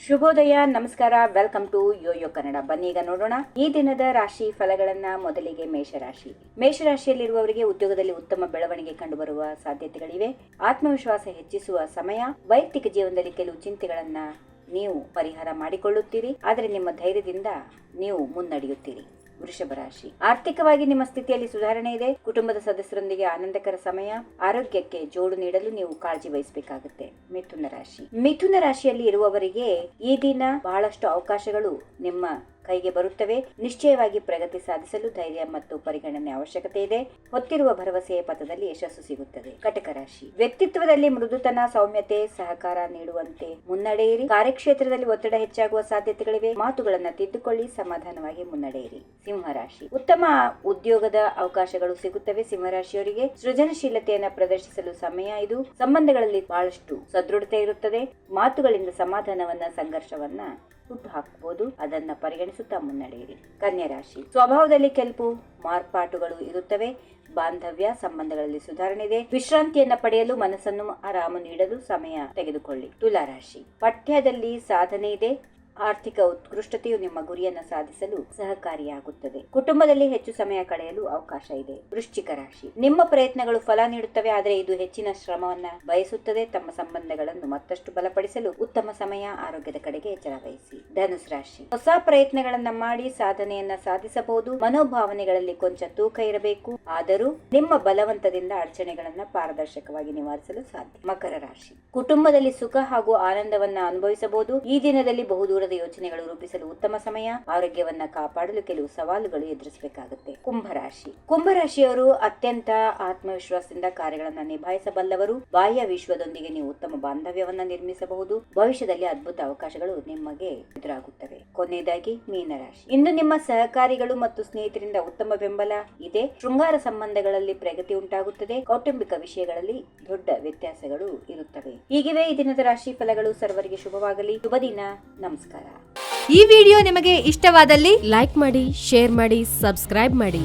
ಶುಭೋದಯ, ನಮಸ್ಕಾರ, welcome to Yoyo Kannada. ಬನ್ನಿ ಈಗ ನೋಡೋಣ ಈ ದಿನದ ರಾಶಿ ಫಲಗಳನ್ನ. ಮೊದಲಿಗೆ ಮೇಷರಾಶಿ. ಮೇಷರಾಶಿಯಲ್ಲಿರುವವರಿಗೆ ಉದ್ಯೋಗದಲ್ಲಿ ಉತ್ತಮ ಬೆಳವಣಿಗೆ ಕಂಡುಬರುವ ಸಾಧ್ಯತೆಗಳಿವೆ. ಆತ್ಮವಿಶ್ವಾಸ ಹೆಚ್ಚಿಸುವ ಸಮಯ. ವೈಯಕ್ತಿಕ ಜೀವನದಲ್ಲಿ ಕೆಲವು ಚಿಂತೆಗಳನ್ನ ನೀವು ಪರಿಹಾರ ಮಾಡಿಕೊಳ್ಳುತ್ತೀರಿ, ಆದರೆ ನಿಮ್ಮ ಧೈರ್ಯದಿಂದ ನೀವು ಮುನ್ನಡೆಯುತ್ತೀರಿ. ವೃಷಭ ರಾಶಿ. ಆರ್ಥಿಕವಾಗಿ ನಿಮ್ಮ ಸ್ಥಿತಿಯಲ್ಲಿ ಸುಧಾರಣೆ ಇದೆ. ಕುಟುಂಬದ ಸದಸ್ಯರೊಂದಿಗೆ ಆನಂದಕರ ಸಮಯ. ಆರೋಗ್ಯಕ್ಕೆ ಜೋಡು ನೀಡಲು ನೀವು ಕಾಳಜಿ ವಹಿಸಬೇಕಾಗುತ್ತೆ. ಮಿಥುನ ರಾಶಿ. ಮಿಥುನ ರಾಶಿಯಲ್ಲಿ ಇರುವವರಿಗೆ ಈ ದಿನ ಬಹಳಷ್ಟು ಅವಕಾಶಗಳು ನಿಮ್ಮ ಕೈಗೆ ಬರುತ್ತವೆ. ನಿಶ್ಚಯವಾಗಿ ಪ್ರಗತಿ ಸಾಧಿಸಲು ಧೈರ್ಯ ಮತ್ತು ಪರಿಗಣನೆ ಅವಶ್ಯಕತೆ ಇದೆ. ಹೊತ್ತಿರುವ ಭರವಸೆಯ ಪಥದಲ್ಲಿ ಯಶಸ್ಸು ಸಿಗುತ್ತದೆ. ಕಟಕ ರಾಶಿ. ವ್ಯಕ್ತಿತ್ವದಲ್ಲಿ ಮೃದುತನ, ಸೌಮ್ಯತೆ, ಸಹಕಾರ ನೀಡುವಂತೆ ಮುನ್ನಡೆಯಿರಿ. ಕಾರ್ಯಕ್ಷೇತ್ರದಲ್ಲಿ ಒತ್ತಡ ಹೆಚ್ಚಾಗುವ ಸಾಧ್ಯತೆಗಳಿವೆ. ಮಾತುಗಳನ್ನು ತಿದ್ದುಕೊಳ್ಳಿ, ಸಮಾಧಾನವಾಗಿ ಮುನ್ನಡೆಯಿರಿ. ಸಿಂಹರಾಶಿ. ಉತ್ತಮ ಉದ್ಯೋಗದ ಅವಕಾಶಗಳು ಸಿಗುತ್ತವೆ. ಸಿಂಹರಾಶಿಯವರಿಗೆ ಸೃಜನಶೀಲತೆಯನ್ನು ಪ್ರದರ್ಶಿಸಲು ಸಮಯ ಇದು. ಸಂಬಂಧಗಳಲ್ಲಿ ಬಹಳಷ್ಟು ಸದೃಢತೆ ಇರುತ್ತದೆ. ಮಾತುಗಳಿಂದ ಸಮಾಧಾನವನ್ನ, ಸಂಘರ್ಷವನ್ನ ಹುಟ್ಟು ಹಾಕಬಹುದು. ಅದನ್ನ ಪರಿಗಣಿಸುತ್ತಾ ಮುನ್ನಡೆಯಿರಿ. ಕನ್ಯಾ ರಾಶಿ. ಸ್ವಭಾವದಲ್ಲಿ ಕೆಲವು ಮಾರ್ಪಾಟುಗಳು ಇರುತ್ತವೆ. ಬಾಂಧವ್ಯ ಸಂಬಂಧಗಳಲ್ಲಿ ಸುಧಾರಣೆ ಇದೆ. ವಿಶ್ರಾಂತಿಯನ್ನ ಪಡೆಯಲು, ಮನಸ್ಸನ್ನು ಆರಾಮ ನೀಡಲು ಸಮಯ ತೆಗೆದುಕೊಳ್ಳಿ. ತುಲಾ ರಾಶಿ. ಪಠ್ಯದಲ್ಲಿ ಸಾಧನೆ ಇದೆ. ಆರ್ಥಿಕ ಉತ್ಕೃಷ್ಟತೆಯು ನಿಮ್ಮ ಗುರಿಯನ್ನು ಸಾಧಿಸಲು ಸಹಕಾರಿಯಾಗುತ್ತದೆ. ಕುಟುಂಬದಲ್ಲಿ ಹೆಚ್ಚು ಸಮಯ ಕಳೆಯಲು ಅವಕಾಶ ಇದೆ. ವೃಶ್ಚಿಕ ರಾಶಿ. ನಿಮ್ಮ ಪ್ರಯತ್ನಗಳು ಫಲ ನೀಡುತ್ತವೆ, ಆದರೆ ಇದು ಹೆಚ್ಚಿನ ಶ್ರಮವನ್ನ ಬಯಸುತ್ತದೆ. ತಮ್ಮ ಸಂಬಂಧಗಳನ್ನು ಮತ್ತಷ್ಟು ಬಲಪಡಿಸಲು ಉತ್ತಮ ಸಮಯ. ಆರೋಗ್ಯದ ಕಡೆಗೆ ಎಚ್ಚರ ವಹಿಸಿ. ಧನುಸ್ ರಾಶಿ. ಹೊಸ ಪ್ರಯತ್ನಗಳನ್ನ ಮಾಡಿ ಸಾಧನೆಯನ್ನ ಸಾಧಿಸಬಹುದು. ಮನೋಭಾವನೆಗಳಲ್ಲಿ ಕೊಂಚ ತೂಕ ಇರಬೇಕು, ಆದರೂ ನಿಮ್ಮ ಬಲವಂತದಿಂದ ಅಡಚಣೆಗಳನ್ನ ಪಾರದರ್ಶಕವಾಗಿ ನಿವಾರಿಸಲು ಸಾಧ್ಯ. ಮಕರ ರಾಶಿ. ಕುಟುಂಬದಲ್ಲಿ ಸುಖ ಹಾಗೂ ಆನಂದವನ್ನ ಅನುಭವಿಸಬಹುದು. ಈ ದಿನದಲ್ಲಿ ಬಹುದೂರ ಯೋಚನೆಗಳು ರೂಪಿಸಲು ಉತ್ತಮ ಸಮಯ. ಆರೋಗ್ಯವನ್ನ ಕಾಪಾಡಲು ಕೆಲವು ಸವಾಲುಗಳು ಎದುರಿಸಬೇಕಾಗುತ್ತೆ. ಕುಂಭರಾಶಿ. ಕುಂಭರಾಶಿಯವರು ಅತ್ಯಂತ ಆತ್ಮವಿಶ್ವಾಸದಿಂದ ಕಾರ್ಯಗಳನ್ನ ನಿಭಾಯಿಸಬಲ್ಲವರು. ಬಾಹ್ಯ ವಿಶ್ವದೊಂದಿಗೆ ನೀವು ಉತ್ತಮ ಬಾಂಧವ್ಯವನ್ನ ನಿರ್ಮಿಸಬಹುದು. ಭವಿಷ್ಯದಲ್ಲಿ ಅದ್ಭುತ ಅವಕಾಶಗಳು ನಿಮಗೆ ಎದುರಾಗುತ್ತವೆ. ಕೊನೆಯದಾಗಿ ಮೀನರಾಶಿ. ಇಂದು ನಿಮ್ಮ ಸಹಕಾರಿಗಳು ಮತ್ತು ಸ್ನೇಹಿತರಿಂದ ಉತ್ತಮ ಬೆಂಬಲ ಇದೆ. ಶೃಂಗಾರ ಸಂಬಂಧಗಳಲ್ಲಿ ಪ್ರಗತಿ ಉಂಟಾಗುತ್ತದೆ. ಕೌಟುಂಬಿಕ ವಿಷಯಗಳಲ್ಲಿ ದೊಡ್ಡ ವ್ಯತ್ಯಾಸಗಳು ಇರುತ್ತವೆ. ಹೀಗಿವೆ ಈ ದಿನದ ರಾಶಿ ಫಲಗಳು. ಸರ್ವರಿಗೆ ಶುಭವಾಗಲಿ. ಶುಭ ದಿನ. ನಮಸ್ಕಾರ. ಈ ವಿಡಿಯೋ ನಿಮಗೆ ಇಷ್ಟವಾದಲ್ಲಿ ಲೈಕ್ ಮಾಡಿ, ಶೇರ್ ಮಾಡಿ, ಸಬ್ಸ್ಕ್ರೈಬ್ ಮಾಡಿ.